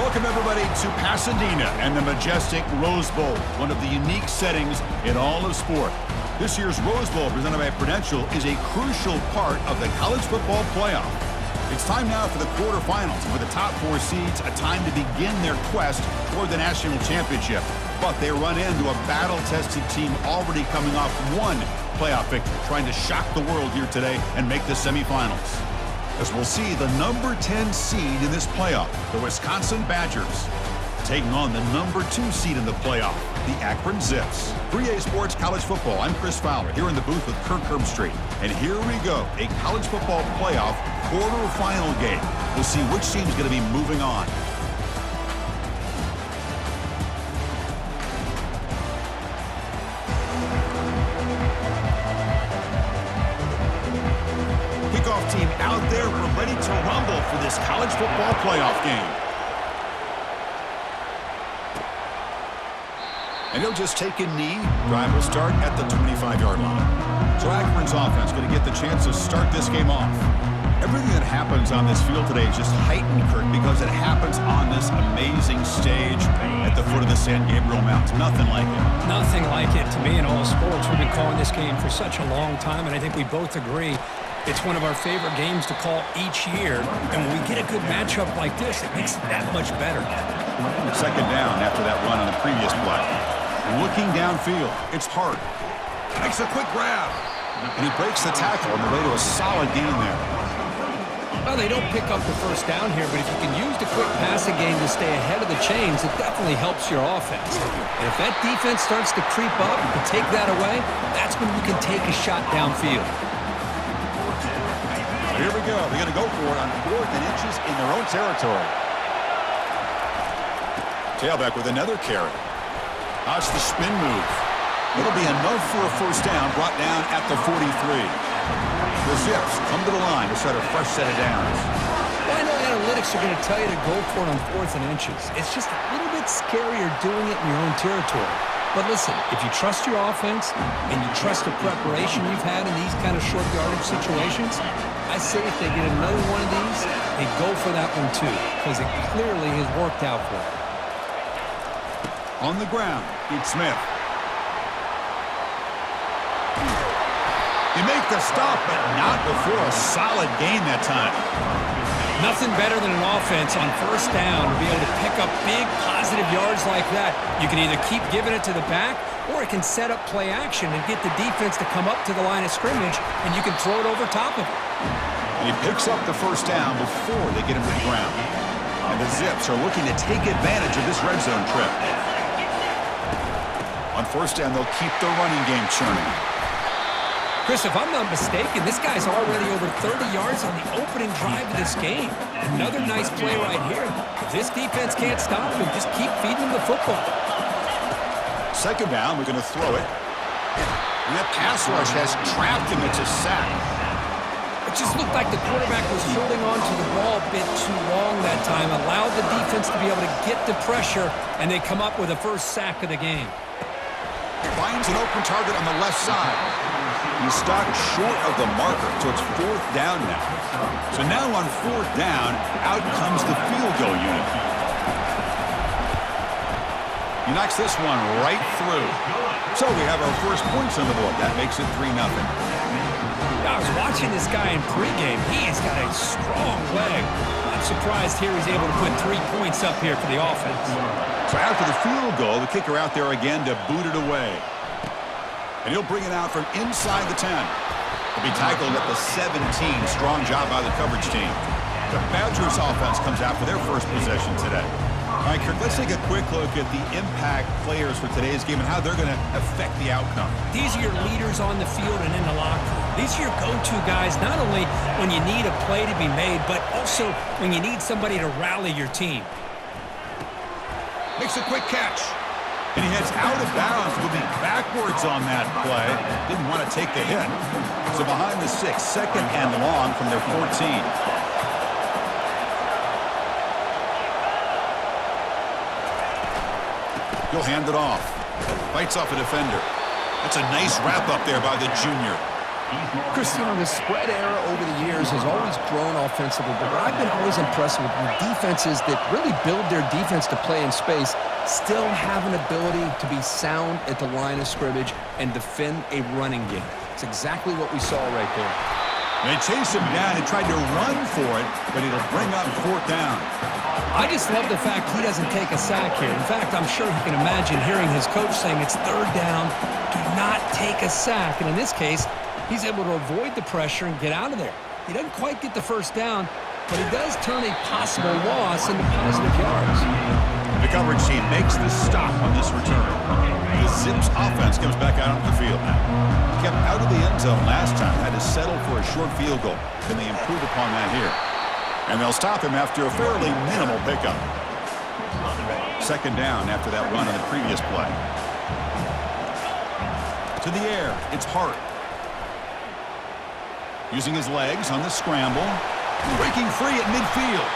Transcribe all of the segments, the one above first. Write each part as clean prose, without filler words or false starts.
Welcome, everybody, to Pasadena and the majestic Rose Bowl, one of the unique settings in all of sport. This year's Rose Bowl, presented by Prudential, is a crucial part of the college football playoff. It's time now for the quarterfinals, for the top four seeds, a time to begin their quest toward the national championship. But they run into a battle-tested team already coming off one playoff victory, trying to shock the world here today and make the semifinals. As we'll see the number 10 seed in this playoff, the Wisconsin Badgers, taking on the number 2 seed in the playoff, the Akron Zips. 3A Sports College Football, I'm Chris Fowler, here in the booth with Kirk Herbstreit. And here we go, a college football playoff quarterfinal game. We'll see which team's going to be moving on. Kickoff team out there, we're ready to rumble for this college football playoff game. And he'll just take a knee. Drive will start at the 25-yard line. So Akron's offense going to get the chance to start this game off. Everything that happens on this field today is just heightened, Kirk, because it happens on this amazing stage at the foot of the San Gabriel Mountains. Nothing like it. Nothing like it to me in all sports. We've been calling this game for such a long time, and I think we both agree it's one of our favorite games to call each year. And when we get a good matchup like this, it makes it that much better. Second down after that run on the previous play. Looking downfield, it's Hart. Makes a quick grab. And he breaks the tackle on the way to a solid gain there. Well, they don't pick up the first down here, but if you can use the quick passing game to stay ahead of the chains, it definitely helps your offense. And if that defense starts to creep up and take that away, that's when you can take a shot downfield. Here we go. They're going to go for it on 4th and inches in their own territory. Tailback with another carry. Watch the spin move. It'll be enough for a first down, brought down at the 43. The Zips come to the line to start a fresh set of downs. Well, I know analytics are going to tell you to go for it on 4th and inches. It's just a little bit scarier doing it in your own territory. But listen, if you trust your offense and you trust the preparation you've had in these kind of short yardage situations, I say if they get another one of these, they go for that one too, because it clearly has worked out for them. On the ground, it's Smith. You make the stop, but not before a solid gain that time. Nothing better than an offense on first down to be able to pick up big positive yards like that. You can either keep giving it to the back, or it can set up play action and get the defense to come up to the line of scrimmage, and you can throw it over top of it. And he picks up the first down before they get him to the ground. And the Zips are looking to take advantage of this red zone trip. On first down, they'll keep the running game churning. Chris, if I'm not mistaken, this guy's already over 30 yards on the opening drive of this game. Another nice play right here. If this defense can't stop him, just keep feeding him the football. Second down, we're going to throw it. And that pass rush has trapped him. It's a sack. It just looked like the quarterback was holding on to the ball a bit too long that time, allowed the defense to be able to get the pressure, and they come up with the first sack of the game. Finds an open target on the left side. He's stopped short of the marker, so it's 4th down now. So now on 4th down, out comes the field goal unit. He knocks this one right through. So we have our first points on the board. That makes it 3-0. I was watching this guy in pregame. He's got a strong leg. I'm surprised here he's able to put 3 points up here for the offense. So after the field goal, the kicker out there again to boot it away. And he'll bring it out from inside the 10. He'll be tackled at the 17. Strong job by the coverage team. The Badgers offense comes out for their first possession today. All right, Kirk, let's take a quick look at the impact players for today's game and how they're going to affect the outcome. These are your leaders on the field and in the locker room. These are your go-to guys, not only when you need a play to be made, but also when you need somebody to rally your team. Makes a quick catch. And he heads out of bounds, moving backwards on that play. Didn't want to take the hit. So behind the 6, second and long from their 14. He'll hand it off. Fights off a defender. That's a nice wrap up there by the junior. Chris, the spread era over the years has always grown offensively, but what I've been always impressed with defenses that really build their defense to play in space still have an ability to be sound at the line of scrimmage and defend a running game. It's exactly what we saw right there. They chased him down and tried to run for it, but it'll bring up 4th down. I just love the fact he doesn't take a sack here. In fact, I'm sure he can imagine hearing his coach saying it's 3rd down, do not take a sack. And in this case, he's able to avoid the pressure and get out of there. He doesn't quite get the 1st down, but he does turn a possible loss into positive yards. The coverage team makes the stop on this return. The Zips offense comes back out onto the field now. Kept out of the end zone last time, had to settle for a short field goal. Can they improve upon that here? And they'll stop him after a fairly minimal pickup. 2nd down after that run on the previous play. To the air, it's Hart. Using his legs on the scramble. Breaking free at midfield.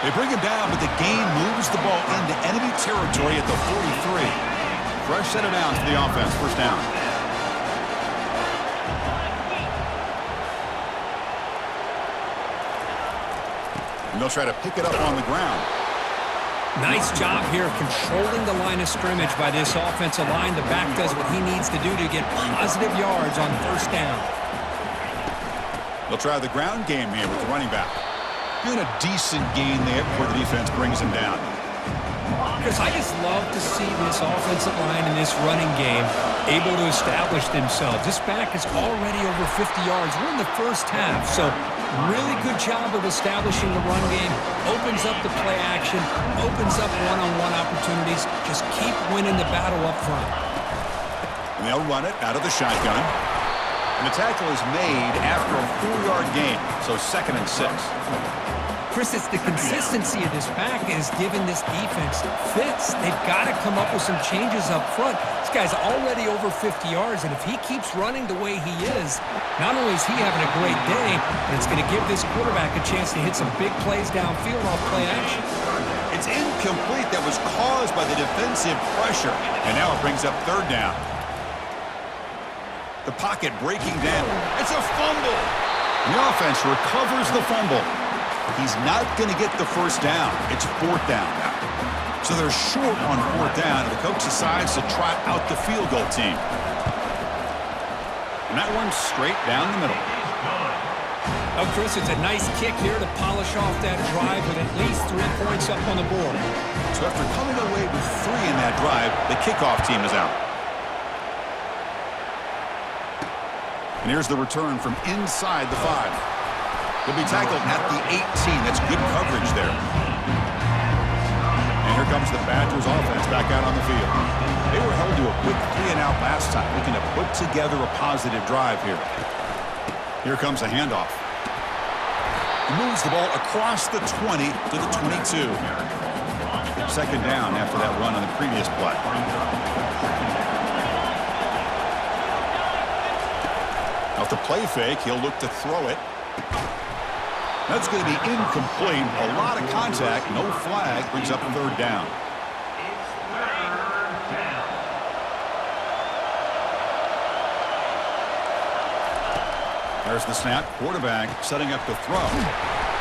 They bring him down, but the gain moves the ball into enemy territory at the 43. Fresh set of downs for the offense. 1st down. And they'll try to pick it up on the ground. Nice job here controlling the line of scrimmage by this offensive line. The back does what he needs to do to get positive yards on 1st down. They'll try the ground game here with the running back. And a decent gain there before the defense brings him down. Chris, I just love to see this offensive line in this running game able to establish themselves. This back is already over 50 yards. We're in the 1st half, so really good job of establishing the run game. Opens up the play action, opens up one-on-one opportunities. Just keep winning the battle up front. And they'll run it out of the shotgun. And the tackle is made after a 4-yard gain, so 2nd and 6. Chris, it's the consistency of this back that has given this defense fits. They've got to come up with some changes up front. This guy's already over 50 yards, and if he keeps running the way he is, not only is he having a great day, but it's going to give this quarterback a chance to hit some big plays downfield off play action. It's incomplete. That was caused by the defensive pressure, and now it brings up 3rd down. The pocket breaking down. It's a fumble. And the offense recovers the fumble. He's not going to get the 1st down. It's 4th down now. So they're short on 4th down, and the coach decides to trot out the field goal team. And that one's straight down the middle. Oh, Chris, it's a nice kick here to polish off that drive with at least 3 points up on the board. So after coming away with 3 in that drive, the kickoff team is out. And here's the return from inside the 5. He'll be tackled at the 18. That's good coverage there. And here comes the Badgers offense back out on the field. They were held to a quick 3-and-out last time, looking to put together a positive drive here. Here comes a handoff. He moves the ball across the 20 to the 22. 2nd down after that run on the previous play. Off the play fake, he'll look to throw it. That's going to be incomplete. A lot of contact, no flag, brings up 3rd down. There's the snap. Quarterback setting up to throw.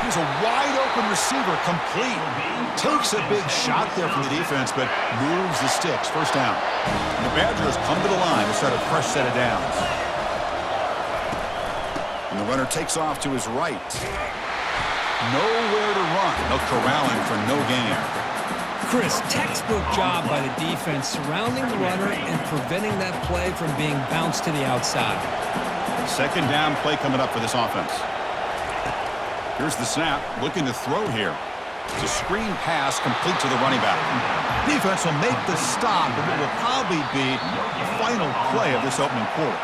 He's a wide-open receiver, complete. Takes a big shot there from the defense, but moves the sticks. 1st down. And the Badgers come to the line to start a fresh set of downs. And the runner takes off to his right. Nowhere to run. They'll corral him for no gain. Chris, textbook job by the defense surrounding the runner and preventing that play from being bounced to the outside. 2nd down play coming up for this offense. Here's the snap. Looking to throw here. It's a screen pass complete to the running back. Defense will make the stop, but it will probably be the final play of this opening quarter.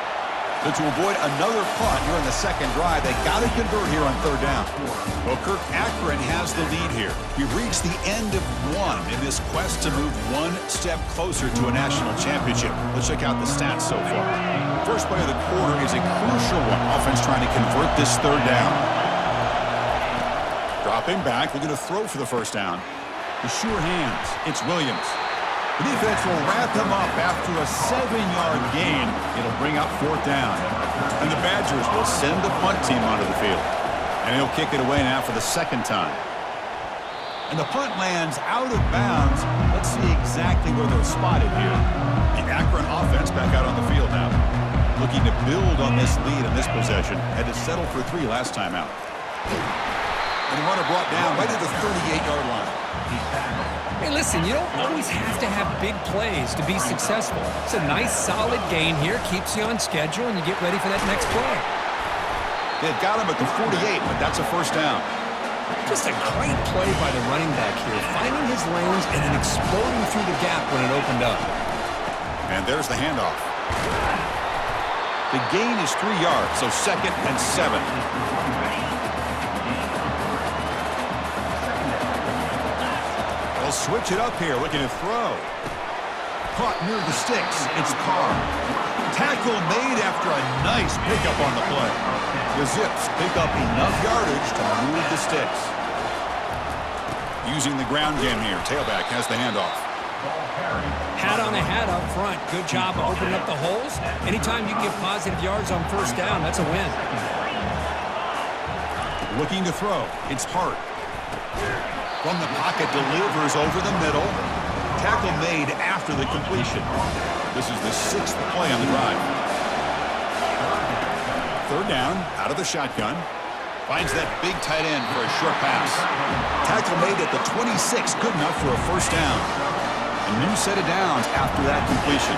So to avoid another punt here in the 2nd drive, they got to convert here on 3rd down. Well, Kirk, Akron has the lead here. We've reached the end of 1 in this quest to move 1 step closer to a national championship. Let's check out the stats so far. First play of the quarter is a crucial one. Offense trying to convert this 3rd down. Dropping back, looking to throw for the 1st down. The sure hands. It's Williams. The defense will wrap him up after a 7-yard gain. It'll bring up 4th down. And the Badgers will send the punt team onto the field. And he'll kick it away now for the second time. And the punt lands out of bounds. Let's see exactly where they're spotted here. The Akron offense back out on the field now. Looking to build on this lead in this possession. Had to settle for 3 last time out. And the runner brought down right at the 38-yard line. Hey, listen, you don't always have to have big plays to be successful. It's a nice, solid gain here. Keeps you on schedule, and you get ready for that next play. They've got him at the 48, but that's a first down. Just a great play by the running back here, finding his lanes and then exploding through the gap when it opened up. And there's the handoff. The gain is 3 yards, so 2nd and 7. They'll switch it up here, looking to throw. Caught near the sticks. It's Carr. Tackle made after a nice pickup on the play. The Zips pick up enough yardage to move the sticks. Using the ground game here. Tailback has the handoff. Hat on a hat up front. Good job of opening up the holes. Anytime you get positive yards on first down, that's a win. Looking to throw. It's Hart. From the pocket, delivers over the middle. Tackle made after the completion. This is the 6th play on the drive. 3rd down, out of the shotgun. Finds that big tight end for a short pass. Tackle made at the 26, good enough for a first down. A new set of downs after that completion.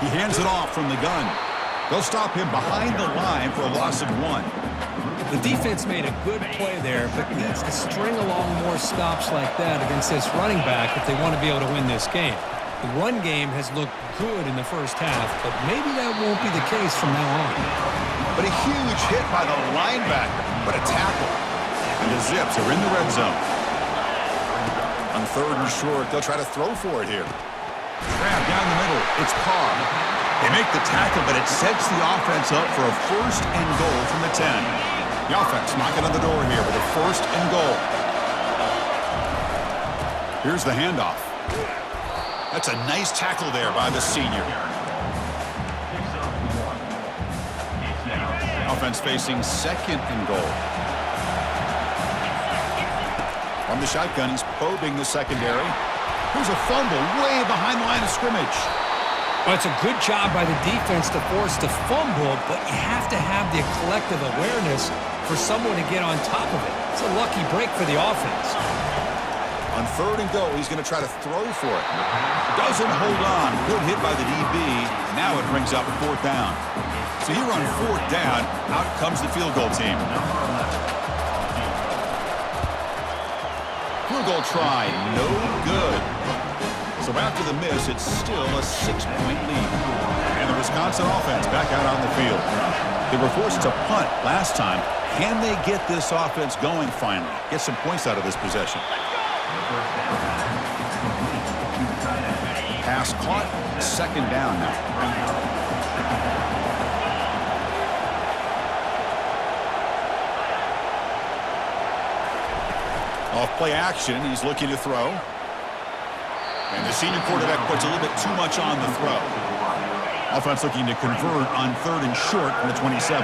He hands it off from the gun. They'll stop him behind the line for a loss of 1. The defense made a good play there, but needs to string along more stops like that against this running back if they want to be able to win this game. The run game has looked good in the first half, but maybe that won't be the case from now on. But a huge hit by the linebacker. But a tackle. And the Zips are in the red zone. On 3rd and short, they'll try to throw for it here. Grab down the middle. It's Carr. They make the tackle, but it sets the offense up for a 1st and goal from the 10. The offense knocking on the door here with a 1st and goal. Here's the handoff. That's a nice tackle there by the senior. Offense facing 2nd and goal. From the shotgun, he's probing the secondary. Here's a fumble way behind the line of scrimmage. Well, it's a good job by the defense to force the fumble, but you have to have the collective awareness for someone to get on top of it. It's a lucky break for the offense. On 3rd and goal, he's going to try to throw for it. Doesn't hold on. Good hit by the DB. Now it brings up 4th down. So here on 4th down, out comes the field goal team. Field goal try, no good. So after the miss, it's still a 6-point lead. And the Wisconsin offense back out on the field. They were forced to punt last time. Can they get this offense going finally? Get some points out of this possession. Pass caught, 2nd down now. Off play action, he's looking to throw. And the senior quarterback puts a little bit too much on the throw. Offense looking to convert on 3rd and short from the 27.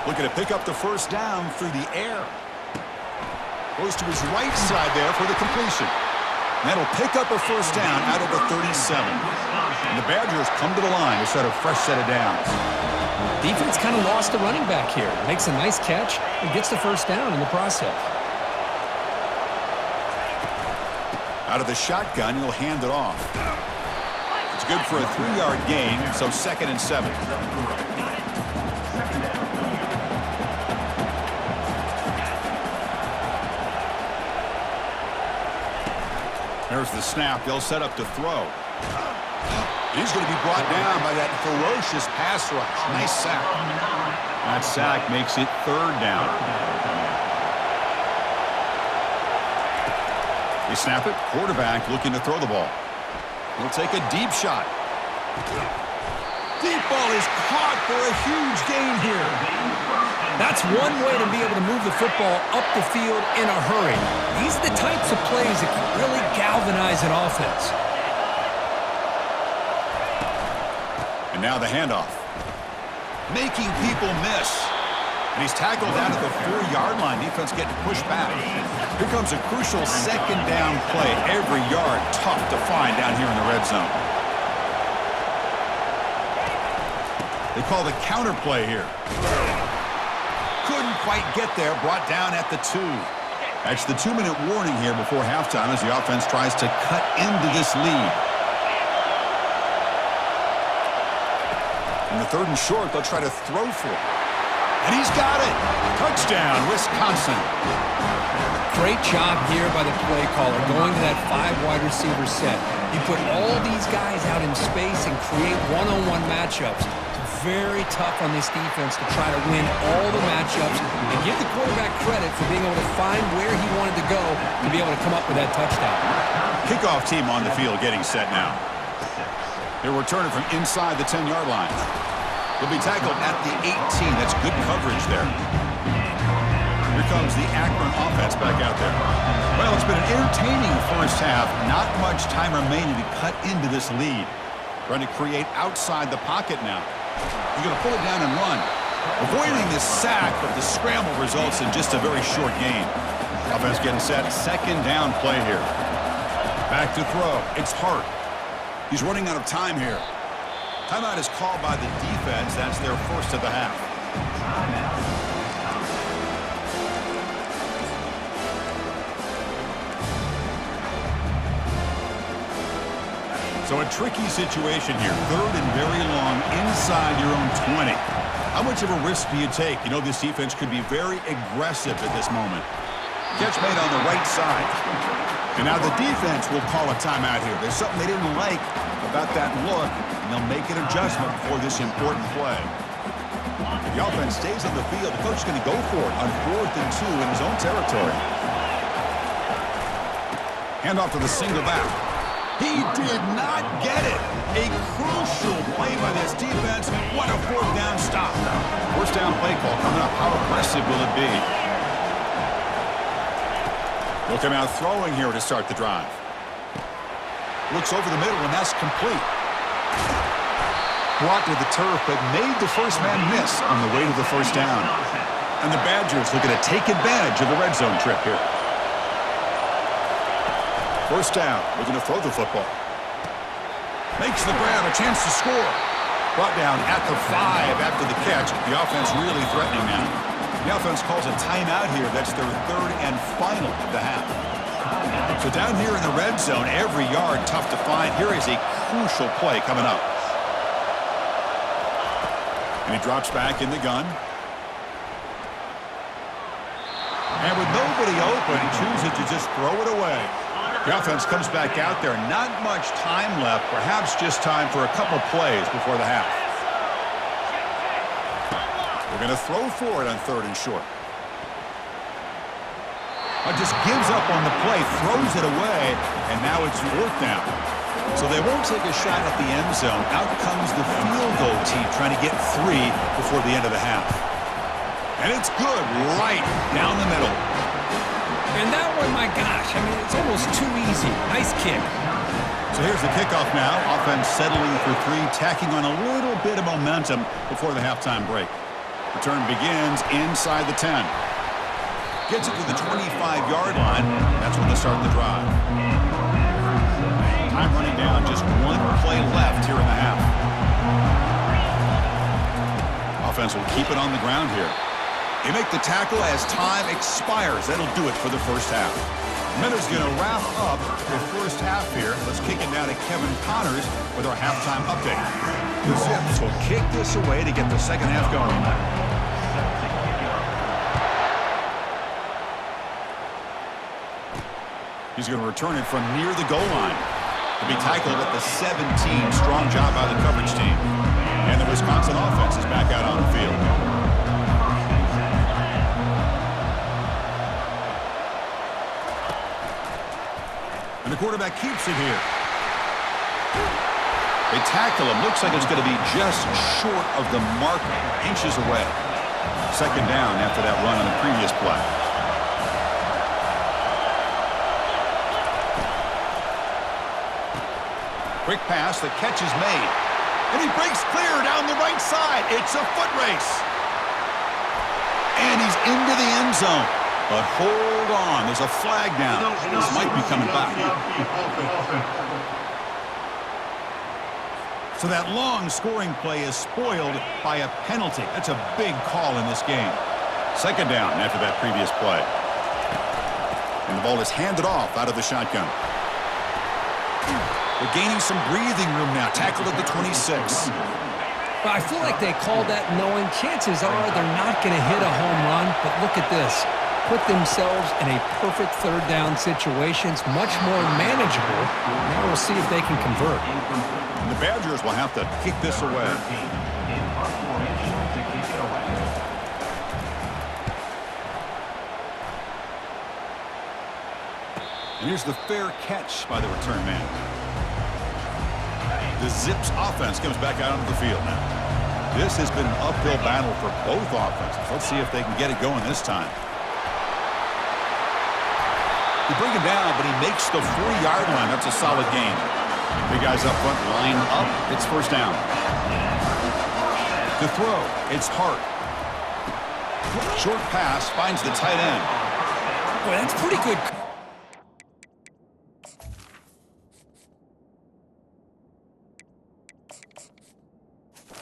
Looking to pick up the first down through the air. Goes to his right side there for the completion. And that'll pick up a first down out of the 37. And the Badgers come to the line to set a fresh set of downs. Defense kind of lost the running back here. Makes a nice catch and gets the first down in the process. Out of the shotgun, he'll hand it off. It's good for a 3-yard gain, so 2nd and 7. There's the snap. They'll set up to throw. He's going to be brought down by that ferocious pass rush. Nice sack. That sack makes it 3rd down. They snap it. Quarterback looking to throw the ball. He'll take a deep shot. Deep ball is caught for a huge gain here. That's one way to be able to move the football up the field in a hurry. These are the types of plays that can really galvanize an offense. And now the handoff. Making people miss. And he's tackled down at the 4-yard line. Defense getting pushed back. Here comes a crucial second down play. Every yard tough to find down here in the red zone. They call the counter play here. Couldn't quite get there. Brought down at the 2. That's the 2-minute warning here before halftime as the offense tries to cut into this lead. In the 3rd and short, they'll try to throw for it. And he's got it. Touchdown, Wisconsin. Great job here by the play caller going to that 5 wide receiver set. He put all these guys out in space and create one-on-one matchups. It's very tough on this defense to try to win all the matchups and give the quarterback credit for being able to find where he wanted to go to be able to come up with that touchdown. Kickoff team on the field getting set now. They're returning from inside the 10-yard line. He'll be tackled at the 18. That's good coverage there. Here comes the Akron offense back out there. Well, it's been an entertaining first half. Not much time remaining to cut into this lead. Trying to create outside the pocket now. He's going to pull it down and run. Avoiding this sack, but the scramble results in just a very short gain. Offense getting set. Second down play here. Back to throw. It's Hart. He's running out of time here. Timeout is called by the defense. That's their first of the half. So a tricky situation here. 3rd and very long inside your own 20. How much of a risk do you take? You know this defense could be very aggressive at this moment. Catch made on the right side. And now the defense will call a timeout here. There's something they didn't like about that look, and they'll make an adjustment before this important play. If the offense stays on the field, the coach is going to go for it on 4th and 2 in his own territory. Hand off to the single back. He did not get it. A crucial play by this defense. What a 4th down stop. First down play call coming up. How aggressive will it be? He'll come out throwing here to start the drive. Looks over the middle, and that's complete. Brought to the turf, but made the first man miss on the way to the first down. And the Badgers looking to take advantage of the red zone trip here. First down, looking to throw the football. Makes the grab, a chance to score. Brought down at the 5 after the catch. The offense really threatening now. The offense calls a timeout here. That's their 3rd and final of the half. So down here in the red zone, every yard tough to find. Here is a crucial play coming up. And he drops back in the gun. And with nobody open, he chooses to just throw it away. The offense comes back out there. Not much time left. Perhaps just time for a couple plays before the half. We're going to throw for it on 3rd and short. Just gives up on the play, throws it away, and now it's 4th down. So they won't take a shot at the end zone. Out comes the field goal team trying to get 3 before the end of the half. And it's good right down the middle. And that one, my gosh, I mean, it's almost too easy. Nice kick. So here's the kickoff now. Offense settling for 3, tacking on a little bit of momentum before the halftime break. Return begins inside the 10. Gets it to the 25-yard line. That's when they start the drive. Time running down, just 1 play left here in the half. Offense will keep it on the ground here. They make the tackle as time expires. That'll do it for the first half. Miller's going to wrap up the first half here. Let's kick it down to Kevin Connors with our halftime update. The Zips will kick this away to get the second half going. He's going to return it from near the goal line. To be tackled at the 17. Strong job by the coverage team. And the Wisconsin offense is back out on the field. And the quarterback keeps it here. They tackle him. Looks like it's going to be just short of the mark, inches away. Second down after that run on the previous play. Quick pass, the catch is made. And he breaks clear down the right side. It's a foot race. And he's into the end zone. But hold on, there's a flag down. This might be coming back. So that long scoring play is spoiled by a penalty. That's a big call in this game. Second down after that previous play. And the ball is handed off out of the shotgun. They're gaining some breathing room now. Tackled at the 26. Well, I feel like they called that knowing chances are they're not going to hit a home run. But look at this. Put themselves in a perfect third down situation. It's much more manageable. Now we'll see if they can convert. And the Badgers will have to kick this away. And here's the fair catch by the return man. The Zips offense comes back out onto the field now. This has been an uphill battle for both offenses. Let's see if they can get it going this time. They bring him down, but he makes the 40-yard line. That's a solid gain. Big guys up front line up. It's first down. To throw, it's Hart. Short pass finds the tight end. Boy, that's pretty good.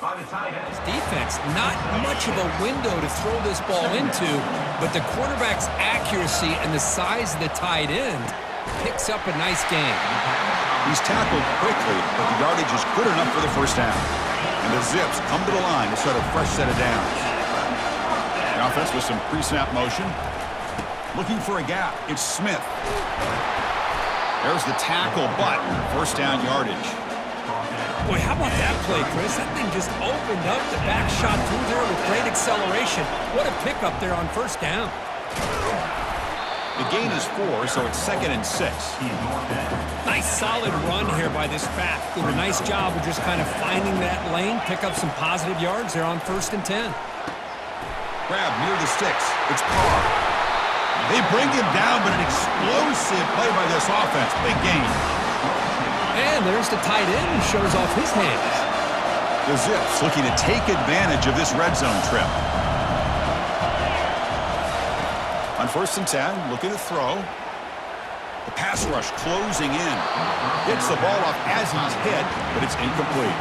His defense, not much of a window to throw this ball into, but the quarterback's accuracy and the size of the tight end picks up a nice gain. He's tackled quickly, but the yardage is good enough for the first down. And the Zips come to the line to start a fresh set of downs. The offense with some pre-snap motion. Looking for a gap. It's Smith. There's the tackle, but first down yardage. Boy, how about that play, Chris? That thing just opened up. The back shot through there with great acceleration. What a pickup there on first down. The gain is 4, so it's 2nd and 6. Nice solid run here by this back. Did a nice job of just kind of finding that lane, pick up some positive yards there on 1st and 10. Grab near the sticks. It's Carr. They bring him down, but an explosive play by this offense. Big gain. And there's the tight end who shows off his hands. The Zips looking to take advantage of this red zone trip. On 1st and 10, looking to throw. The pass rush closing in. Hits the ball off as he's hit, but it's incomplete.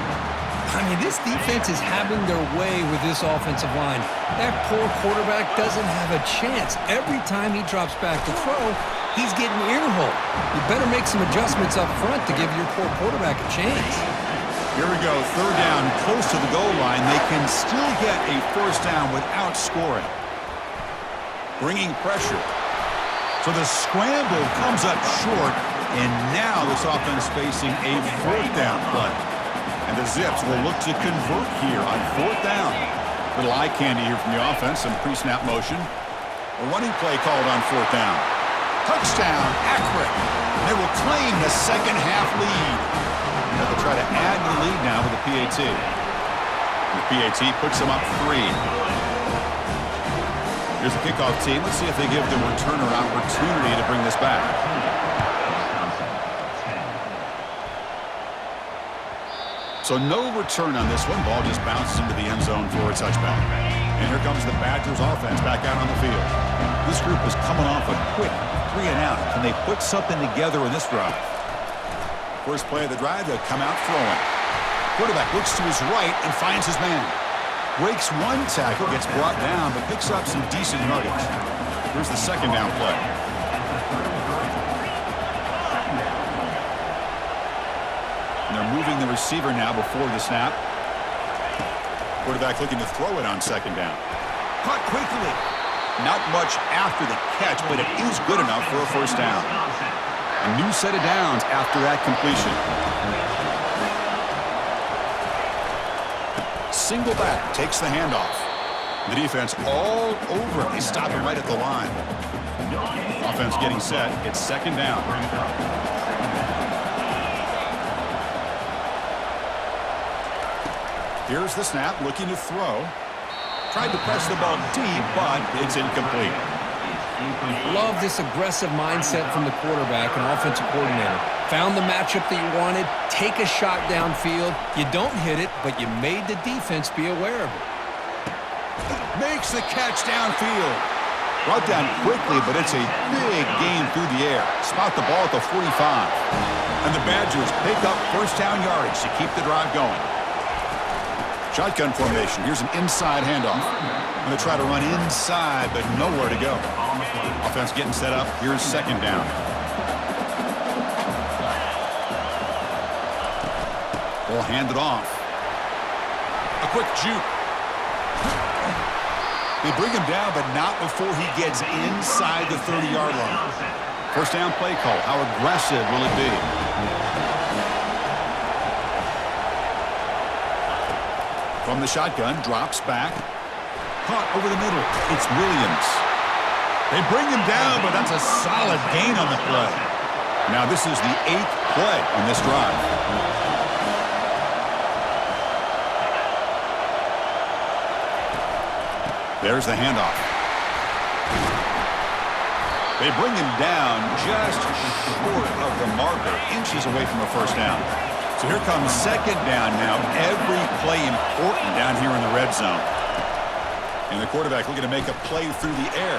I mean, this defense is having their way with this offensive line. That poor quarterback doesn't have a chance. Every time he drops back to throw, he's getting ear-holed. You better make some adjustments up front to give your poor quarterback a chance. Here we go, third down, close to the goal line. They can still get a first down without scoring. Bringing pressure. So the scramble comes up short, and now this offense facing a 4th down play. And the Zips will look to convert here on 4th down. Little eye candy here from the offense, some pre-snap motion. A running play called on 4th down. Touchdown, Akron. They will claim the second half lead. Now they'll try to add the lead now with the PAT. And the PAT puts them up 3. Here's the kickoff team. Let's see if they give the returner opportunity to bring this back. So no return on this one. Ball just bounces into the end zone for a touchback. And here comes the Badgers offense back out on the field. This group is coming off a quick 3 and out. Can they put something together in this drive? First play of the drive, they'll come out throwing. Quarterback looks to his right and finds his man. Breaks one tackle, gets brought down, but picks up some decent yardage. Here's the second down play. And they're moving the receiver now before the snap. Quarterback looking to throw it on second down. Caught quickly. Not much after the catch, but it is good enough for a first down. A new set of downs after that completion. Single back takes the handoff. The defense all over it. They stop him right at the line. Offense getting set. It's second down. Here's the snap, looking to throw. Tried to press the ball deep, but it's incomplete. Love this aggressive mindset from the quarterback and offensive coordinator. Found the matchup that you wanted, take a shot downfield. You don't hit it, but you made the defense be aware of it. Makes the catch downfield. Brought down quickly, but it's a big gain through the air. Spot the ball at the 45. And the Badgers pick up first down yardage to keep the drive going. Shotgun formation. Here's an inside handoff. Going to try to run inside, but nowhere to go. Offense getting set up. Here's second down. Ball handed off. A quick juke. They bring him down, but not before he gets inside the 30-yard line. First down play call. How aggressive will it be? From the shotgun, drops back. Caught over the middle. It's Williams. They bring him down, but that's a solid gain on the play. Now this is the 8th play on this drive. There's the handoff. They bring him down just short of the marker, inches away from a first down. So here comes second down now. Every play important down here in the red zone. And the quarterback looking to make a play through the air.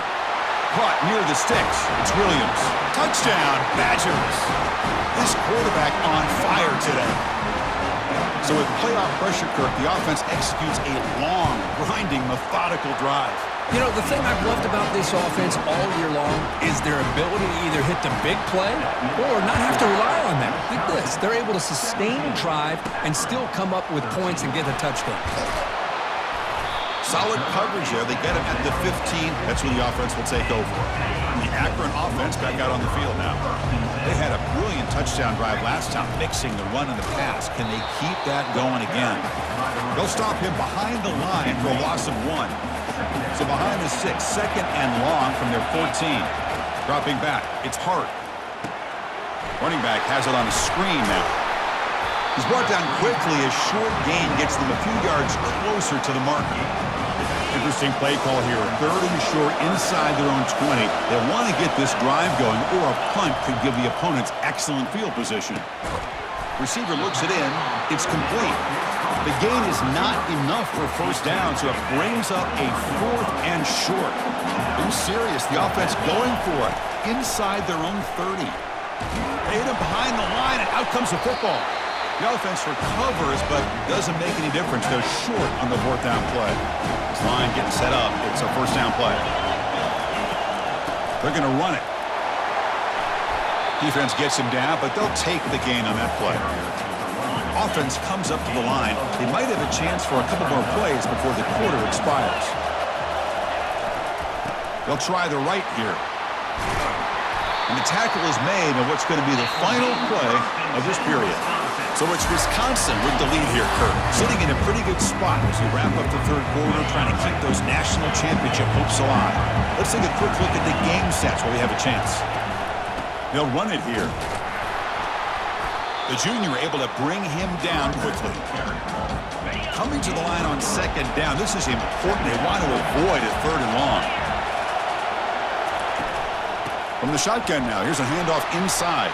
Caught near the sticks. It's Williams. Touchdown, Badgers. This quarterback on fire today. So with playoff pressure, Kirk, the offense executes a long, grinding, methodical drive. You know, the thing I've loved about this offense all year long is their ability to either hit the big play or not have to rely on that. Look at this. They're able to sustain a drive and still come up with points and get a touchdown. Solid coverage there. They get him at the 15. That's when the offense will take over. The Akron offense back out on the field now. They had a brilliant touchdown drive last time, mixing the run and the pass. Can they keep that going again? They'll stop him behind the line for a loss of 1. So behind the 6, second and long from their 14. Dropping back, it's Hart. Running back has it on a screen now. He's brought down quickly. A short gain gets them a few yards closer to the marker. Interesting play call here. 3rd and short inside their own 20. They want to get this drive going, or a punt could give the opponents excellent field position. Receiver looks it in. It's complete. The gain is not enough for first down, so it brings up a 4th and short. Who's serious? The offense going for it. Inside their own 30. They hit him behind the line, and out comes the football. The offense recovers, but doesn't make any difference. They're short on the 4th down play. This line getting set up. It's a first down play. They're going to run it. Defense gets him down, but they'll take the gain on that play. Offense comes up to the line. They might have a chance for a couple more plays before the quarter expires. They'll try the right here. And the tackle is made on what's going to be the final play of this period. So it's Wisconsin with the lead here, Kirk. Sitting in a pretty good spot as we wrap up the 3rd quarter, trying to keep those national championship hopes alive. Let's take a quick look at the game stats while we have a chance. They'll run it here. The junior able to bring him down quickly. Coming to the line on second down. This is important. They want to avoid a 3rd and long. From the shotgun now, here's a handoff inside.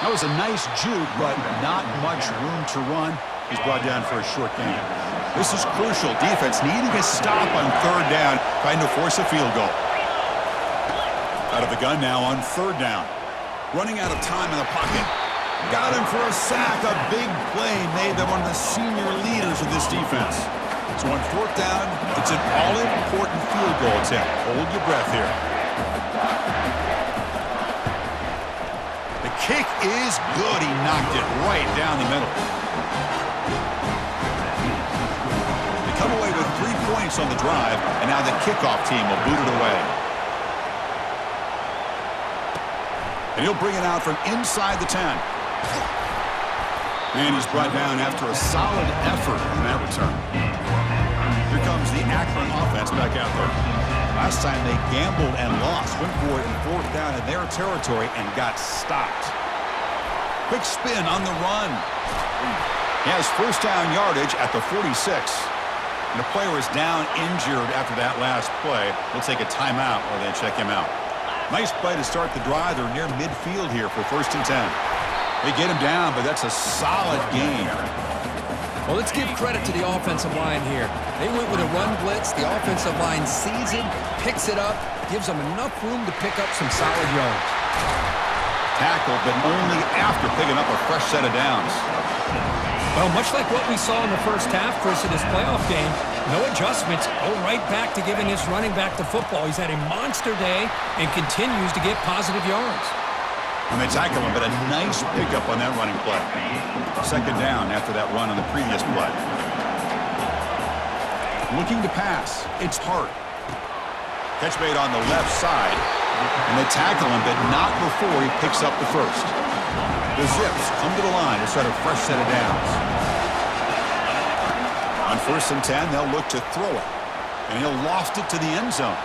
That was a nice juke, but not much room to run. He's brought down for a short gain. This is crucial. Defense needing a stop on 3rd down, trying to force a field goal. Out of the gun now on 3rd down. Running out of time in the pocket. Got him for a sack. A big play made by one of the senior leaders of this defense. So on 4th down, it's an all-important field goal attempt. Hold your breath here. The kick is good. He knocked it right down the middle. They come away with 3 points on the drive, and now the kickoff team will boot it away. And he'll bring it out from inside the 10. And he's brought down after a solid effort in that return. Here comes the Akron offense back out there. Last time they gambled and lost. Went for it in 4th down in their territory and got stopped. Quick spin on the run. He has first down yardage at the 46. And a player is down injured after that last play. We'll take a timeout while they check him out. Nice play to start the drive. They're near midfield here for 1st and 10. They get him down, but that's a solid gain. Well, let's give credit to the offensive line here. They went with a run blitz. The offensive line sees it, picks it up, gives them enough room to pick up some solid yards. Tackled, but only after picking up a fresh set of downs. Well, much like what we saw in the first half, Chris, of this playoff game, no adjustments, go right back to giving his running back the football. He's had a monster day and continues to get positive yards. And they tackle him, but a nice pickup on that running play. 2nd down after that run on the previous play. Looking to pass. It's Hart. Catch made on the left side. And they tackle him, but not before he picks up the first. The Zips come to the line to start a fresh set of downs. On 1st and 10, they'll look to throw it. And he'll loft it to the end zone.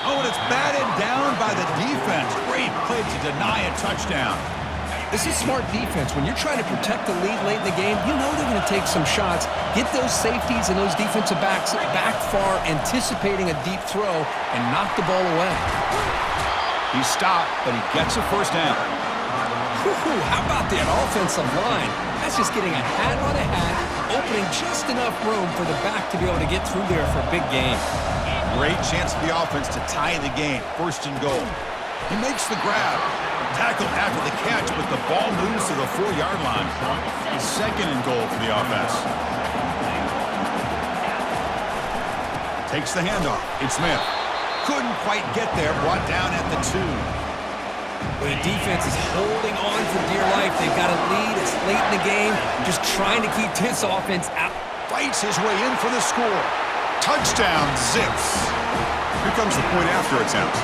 Oh, and it's batted down by the defense. Great play to deny a touchdown. This is smart defense. When you're trying to protect the lead late in the game, you know they're going to take some shots, get those safeties and those defensive backs back far, anticipating a deep throw, and knock the ball away. He stopped, but he gets a 1st down. How about that offensive line? That's just getting a hat on a hat, opening just enough room for the back to be able to get through there for a big game. Great chance for the offense to tie the game. 1st and goal. He makes the grab. Tackled after the catch, but the ball moves to the 4-yard line. 2nd and goal for the offense. Takes the handoff. It's Smith. Couldn't quite get there. Brought down at the 2. But the defense is holding on for dear life. They've got a lead. It's late in the game. Just trying to keep this offense out. Fights his way in for the score. Touchdown, Zips. Here comes the point after attempt.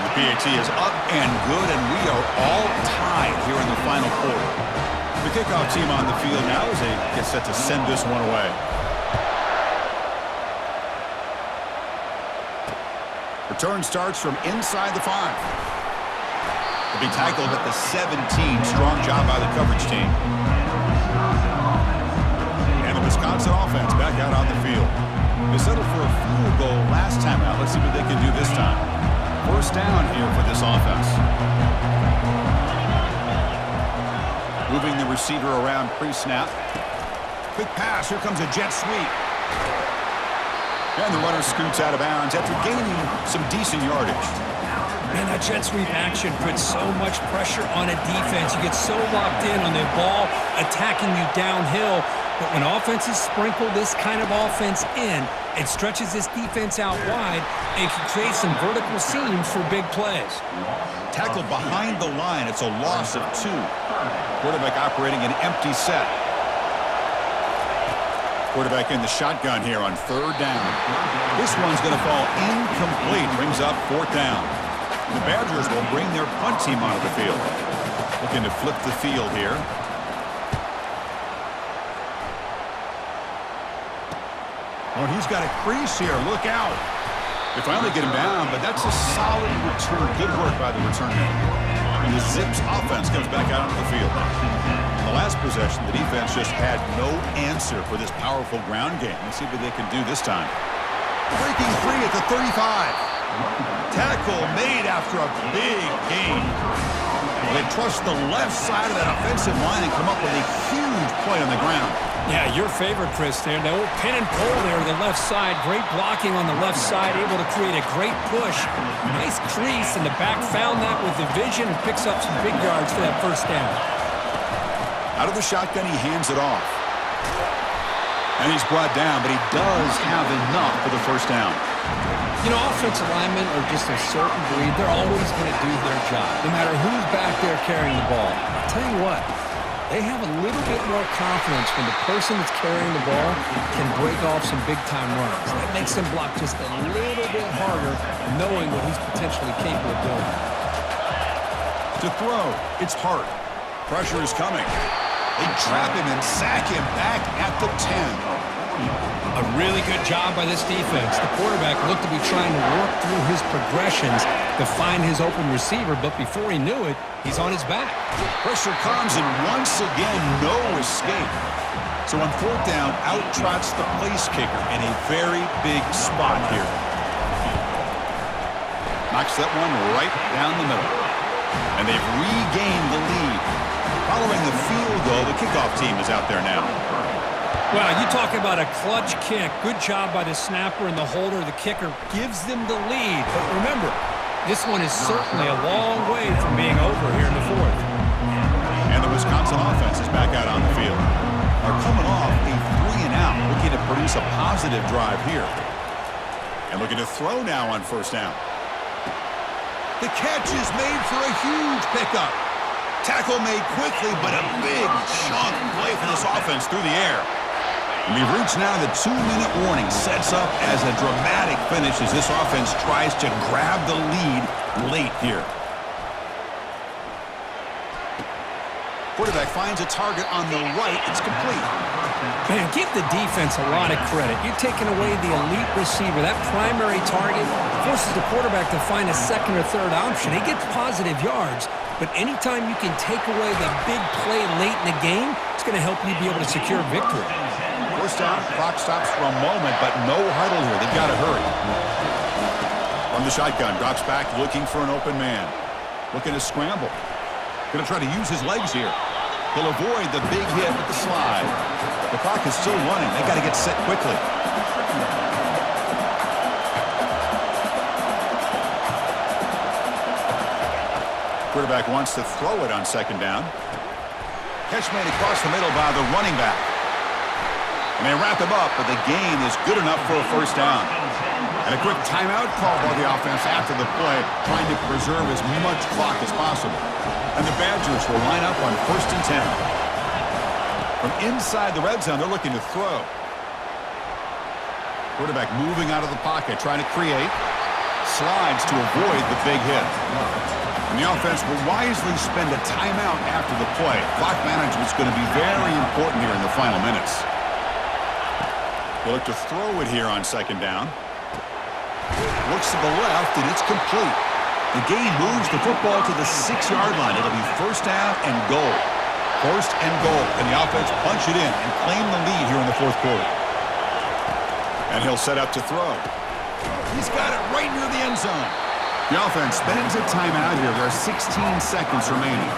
The PAT is up and good, and we are all tied here in the final quarter. The kickoff team on the field now as they get set to send this one away. Return starts from inside the 5. They'll be tackled at the 17. Strong job by the coverage team. And the Wisconsin offense back out on the field. They settled for a field goal last time out. Let's see what they can do this time. 1st down here for this offense. Moving the receiver around pre-snap. Quick pass. Here comes a jet sweep. And the runner scoots out of bounds after gaining some decent yardage. Man, that jet sweep action puts so much pressure on a defense. You get so locked in on the ball attacking you downhill. But when offenses sprinkle this kind of offense in, it stretches this defense out wide and can create some vertical seams for big plays. Tackled behind the line. It's a loss of 2. Quarterback operating an empty set. Quarterback in the shotgun here on 3rd down. This one's going to fall incomplete. Brings up 4th down. The Badgers will bring their punt team onto the field. Looking to flip the field here. Oh, he's got a crease here. Look out. They finally get him down, but that's a solid return. Good work by the return man. And the Zips offense comes back out onto the field. The last possession, the defense just had no answer for this powerful ground game. Let's see what they can do this time. Breaking free at the 35. Tackle made after a big gain. They trust the left side of that offensive line and come up with a huge play on the ground. Yeah, your favorite, Chris, there. The old pin and pull there to the left side. Great blocking on the left side, able to create a great push. Nice crease, and the back found that with the vision and picks up some big yards for that 1st down. Out of the shotgun, he hands it off. And he's brought down, but he does have enough for the 1st down. You know, offensive linemen are just a certain breed. They're always going to do their job, no matter who's back there carrying the ball. I'll tell you what, they have a little bit more confidence when the person that's carrying the ball can break off some big-time runs. That makes them block just a little bit harder, knowing what he's potentially capable of doing. To throw, it's Hart. Pressure is coming. They trap him and sack him back at the 10. A really good job by this defense. The quarterback looked to be trying to work through his progressions to find his open receiver, but before he knew it, he's on his back. Pressure comes, and once again, no escape. So on fourth down, out trots the place kicker in a very big spot here. Knocks that one right down the middle. And they've regained the lead. Following the field goal, the kickoff team is out there now. Well, you talk about a clutch kick. Good job by the snapper and the holder. The kicker gives them the lead. But remember, this one is certainly a long way from being over here in the fourth. And the Wisconsin offense is back out on the field. They're coming off a 3-and-out, looking to produce a positive drive here. And looking to throw now on first down. The catch is made for a huge pickup. Tackle made quickly, but a big chunk play for this offense through the air. And we've reached now the 2-minute warning. Sets up as a dramatic finish as this offense tries to grab the lead late here. Quarterback finds a target on the right. It's complete. Man, give the defense a lot of credit. You're taking away the elite receiver. That primary target forces the quarterback to find a second or third option. He gets positive yards, but anytime you can take away the big play late in the game, it's going to help you be able to secure victory. First down, clock stops for a moment, but no huddle here. They've got to hurry. From the shotgun, drops back looking for an open man. Looking to scramble. Going to try to use his legs here. He'll avoid the big hit with the slide. The clock is still running. They got to get set quickly. Quarterback wants to throw it on second down. Catch made across the middle by the running back. And they wrap him up, but the gain is good enough for a first down. And a quick timeout call by the offense after the play, trying to preserve as much clock as possible. And the Badgers will line up on 1st and 10. From inside the red zone, they're looking to throw. Quarterback moving out of the pocket, trying to create. Slides to avoid the big hit. And the offense will wisely spend a timeout after the play. Clock management is going to be very important here in the final minutes. They look to throw it here on second down. Looks to the left, and it's complete. The gain moves the football to the 6-yard line. It'll be first down and goal. First and goal. Can the offense punch it in and claim the lead here in the fourth quarter? And he'll set up to throw. He's got it right near the end zone. The offense spends a timeout here. There are 16 seconds remaining.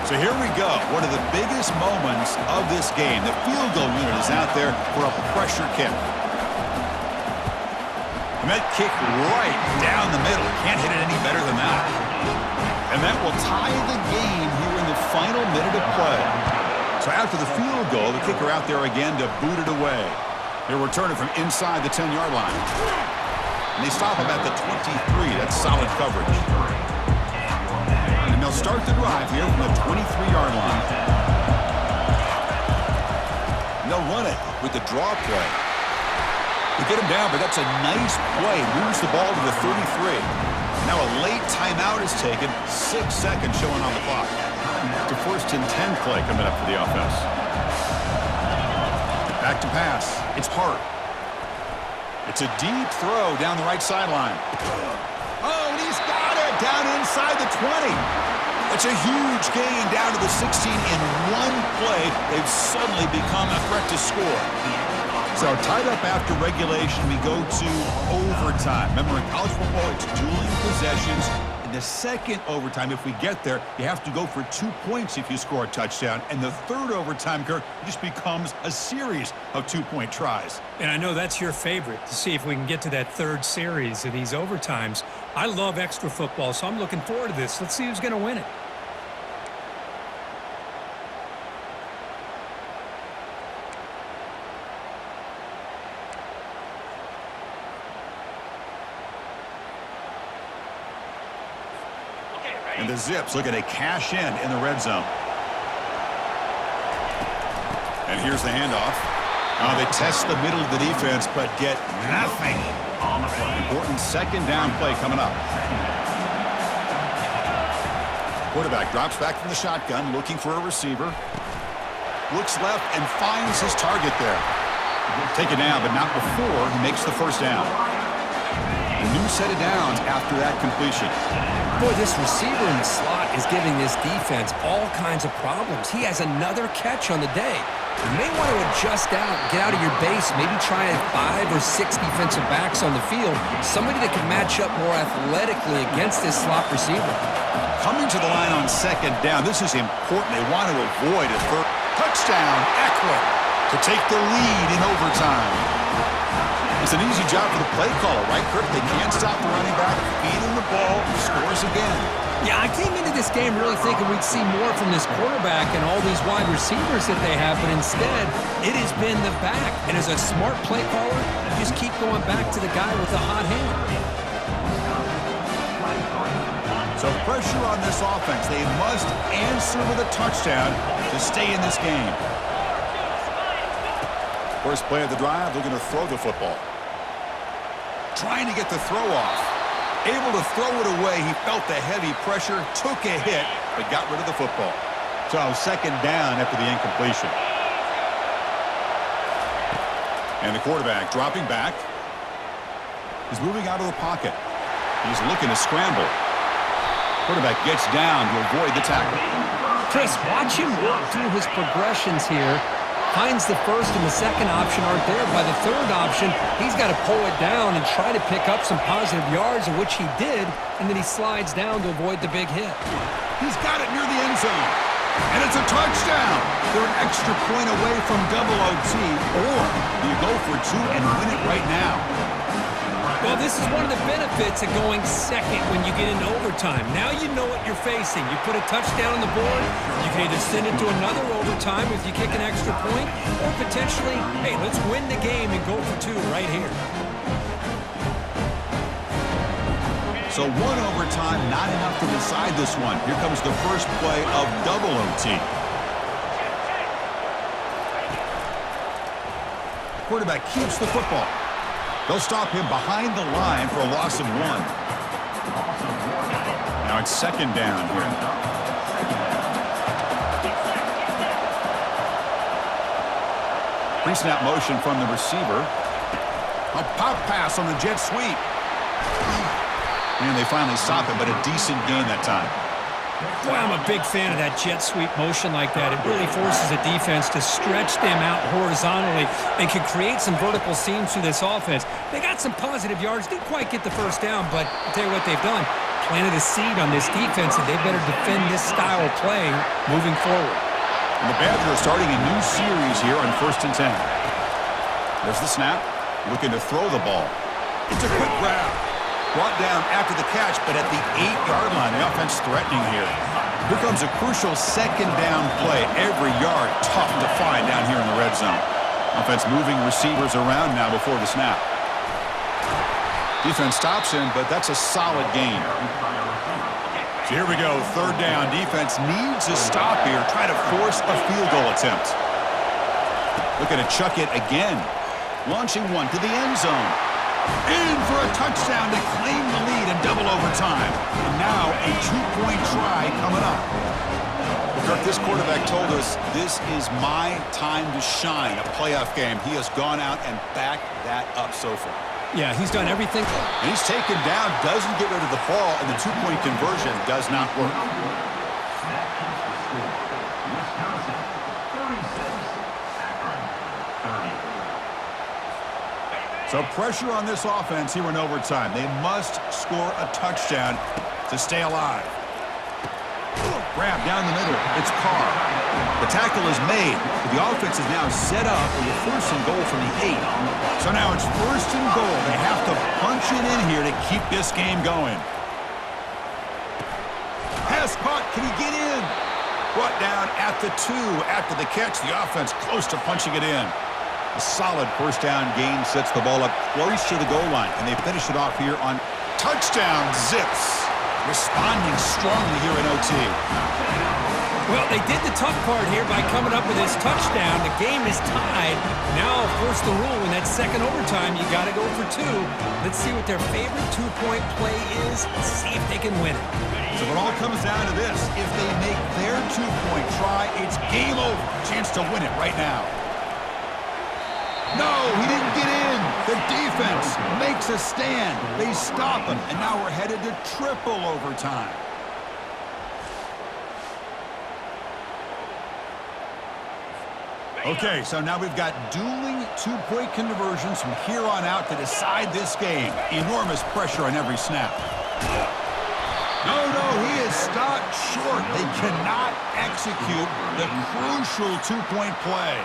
So here we go. One of the biggest moments of this game. The field goal unit is out there for a pressure kick. And that kick right down the middle. Can't hit it any better than that. And that will tie the game here in the final minute of play. So after the field goal, the kicker out there again to boot it away. They'll return it from inside the 10-yard line. And they stop him at the 23. That's solid coverage. And they'll start the drive here from the 23-yard line. And they'll run it with the draw play. To get him down, but that's a nice play. Moves the ball to the 33. Now a late timeout is taken. 6 seconds showing on the clock. It's a 1st and 10 play coming up for the offense. Back to pass. It's Hart. It's a deep throw down the right sideline. Oh, and he's got it down inside the 20. It's a huge gain down to the 16 in one play. They've suddenly become a threat to score. So tied up after regulation, we go to overtime. Remember, in college football, it's dueling possessions. In the second overtime, if we get there, you have to go for 2 points if you score a touchdown. And the third overtime, Kirk, just becomes a series of 2-point tries. And I know that's your favorite, to see if we can get to that third series of these overtimes. I love extra football, so I'm looking forward to this. Let's see who's going to win it. And the Zips looking to cash in the red zone. And here's the handoff. They test the middle of the defense, but get nothing. Important second down play coming up. Quarterback drops back from the shotgun, looking for a receiver. Looks left and finds his target there. Take it down, but not before he makes the first down. A new set of downs after that completion. Boy, this receiver in the slot is giving this defense all kinds of problems. He has another catch on the day. You may want to adjust out, get out of your base, maybe try 5 or 6 defensive backs on the field, somebody that can match up more athletically against this slot receiver. Coming to the line on second down, this is important. They want to avoid a third. Touchdown, Akron, to take the lead in overtime. It's an easy job for the play caller, right, Kirk? They can't stop the running back, feed him the ball, scores again. Yeah, I came into this game really thinking we'd see more from this quarterback and all these wide receivers that they have, but instead, it has been the back. And as a smart play caller, you just keep going back to the guy with the hot hand. So pressure on this offense. They must answer with a touchdown to stay in this game. First play of the drive, they're going to throw the football. Trying to get the throw off. Able to throw it away. He felt the heavy pressure, took a hit, but got rid of the football. So second down after the incompletion. And the quarterback dropping back. He's moving out of the pocket. He's looking to scramble. Quarterback gets down to avoid the tackle. Chris, watch him walk through his progressions here. Finds the first and the second option aren't there. By the third option, he's got to pull it down and try to pick up some positive yards, of which he did, and then he slides down to avoid the big hit. He's got it near the end zone, and it's a touchdown. They're an extra point away from double OT, or you go for 2 and win it right now. Well, this is one of the benefits of going second when you get into overtime. Now you know what you're facing. You put a touchdown on the board, you can either send it to another overtime if you kick an extra point, or potentially, hey, let's win the game and go for 2 right here. So 1 overtime, not enough to decide this one. Here comes the first play of double OT. Quarterback keeps the football. They'll stop him behind the line for a loss of 1. Now it's second down here. Pre-snap motion from the receiver. A pop pass on the jet sweep. And they finally stop it, but a decent gain that time. Boy, I'm a big fan of that jet sweep motion like that. It really forces a defense to stretch them out horizontally and can create some vertical seams through this offense. They got some positive yards, didn't quite get the first down, but I'll tell you what they've done. Planted a seed on this defense, and they better defend this style of play moving forward. And the Badgers are starting a new series here on 1st and 10. There's the snap, looking to throw the ball. It's a quick grab. Brought down after the catch, but at the 8-yard line, the offense threatening here. Here comes a crucial second down play. Every yard tough to find down here in the red zone. Offense moving receivers around now before the snap. Defense stops him, but that's a solid gain. So here we go, 3rd down. Defense needs a stop here. Try to force a field goal attempt. Looking to chuck it again. Launching one to the end zone. In for a touchdown to claim the lead in double overtime. And now a 2-point try coming up. Well, Kirk, this quarterback told us this is my time to shine, a playoff game. He has gone out and backed that up so far. Yeah, he's done everything. And he's taken down, doesn't get rid of the ball, and the 2-point conversion does not work. So pressure on this offense here in overtime. They must score a touchdown to stay alive. Grab down the middle. It's Carr. The tackle is made. But the offense is now set up with a 1st and goal from the 8. So now it's 1st and goal. They have to punch it in here to keep this game going. Pass caught. Can he get in? Brought down at the 2 after the catch. The offense close to punching it in. A solid 1st down gain sets the ball up close to the goal line, and they finish it off here on touchdown. Zips responding strongly here in OT. Well, they did the tough part here by coming up with this touchdown. The game is tied. Now, of course, the rule in that second overtime, you got to go for 2. Let's see what their favorite 2-point play is. Let's see if they can win it. So it all comes down to this. If they make their 2-point try, it's game over. Chance to win it right now. No, he didn't get in. The defense makes a stand. They stop him, and now we're headed to triple overtime. Okay, so now we've got dueling two-point conversions from here on out to decide this game. Enormous pressure on every snap. No, he is stopped short. They cannot execute the crucial two-point play.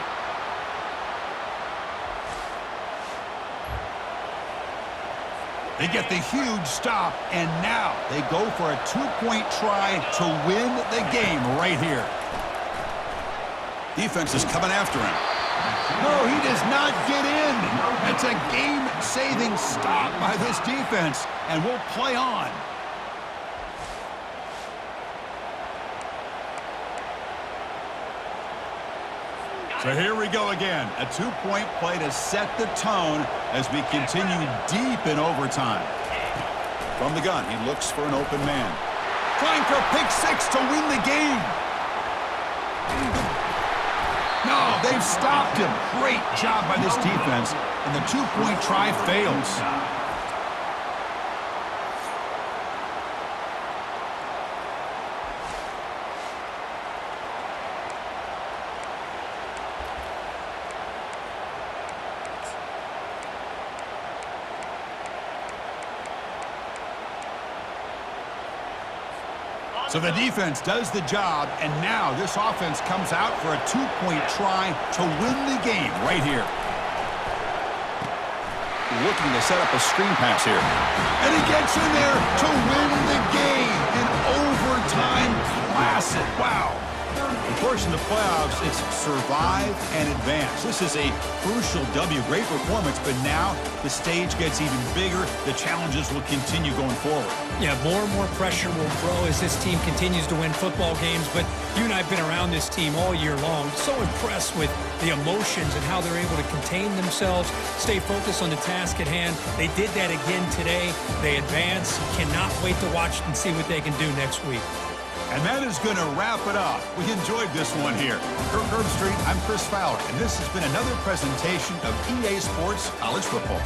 They get the huge stop, and now they go for a two-point try to win the game right here. Defense is coming after him. No, he does not get in. It's a game-saving stop by this defense, and we'll play on. So here we go again. A two-point play to set the tone as we continue deep in overtime. From the gun, he looks for an open man. Trying for pick six to win the game. No, they've stopped him. Great job by this defense, and the two-point try fails. So the defense does the job, and now this offense comes out for a two-point try to win the game right here. Looking to set up a screen pass here. And he gets in there to win the game. An overtime classic. Wow. Of course, in the playoffs, it's survive and advance. This is a crucial W. Great performance, but now the stage gets even bigger. The challenges will continue going forward. Yeah, more and more pressure will grow as this team continues to win football games, but you and I have been around this team all year long. So impressed with the emotions and how they're able to contain themselves, stay focused on the task at hand. They did that again today. They advance. Cannot wait to watch and see what they can do next week. And that is going to wrap it up. We enjoyed this one here. Kirk Herbstreit, I'm Chris Fowler, and this has been another presentation of EA Sports College Football.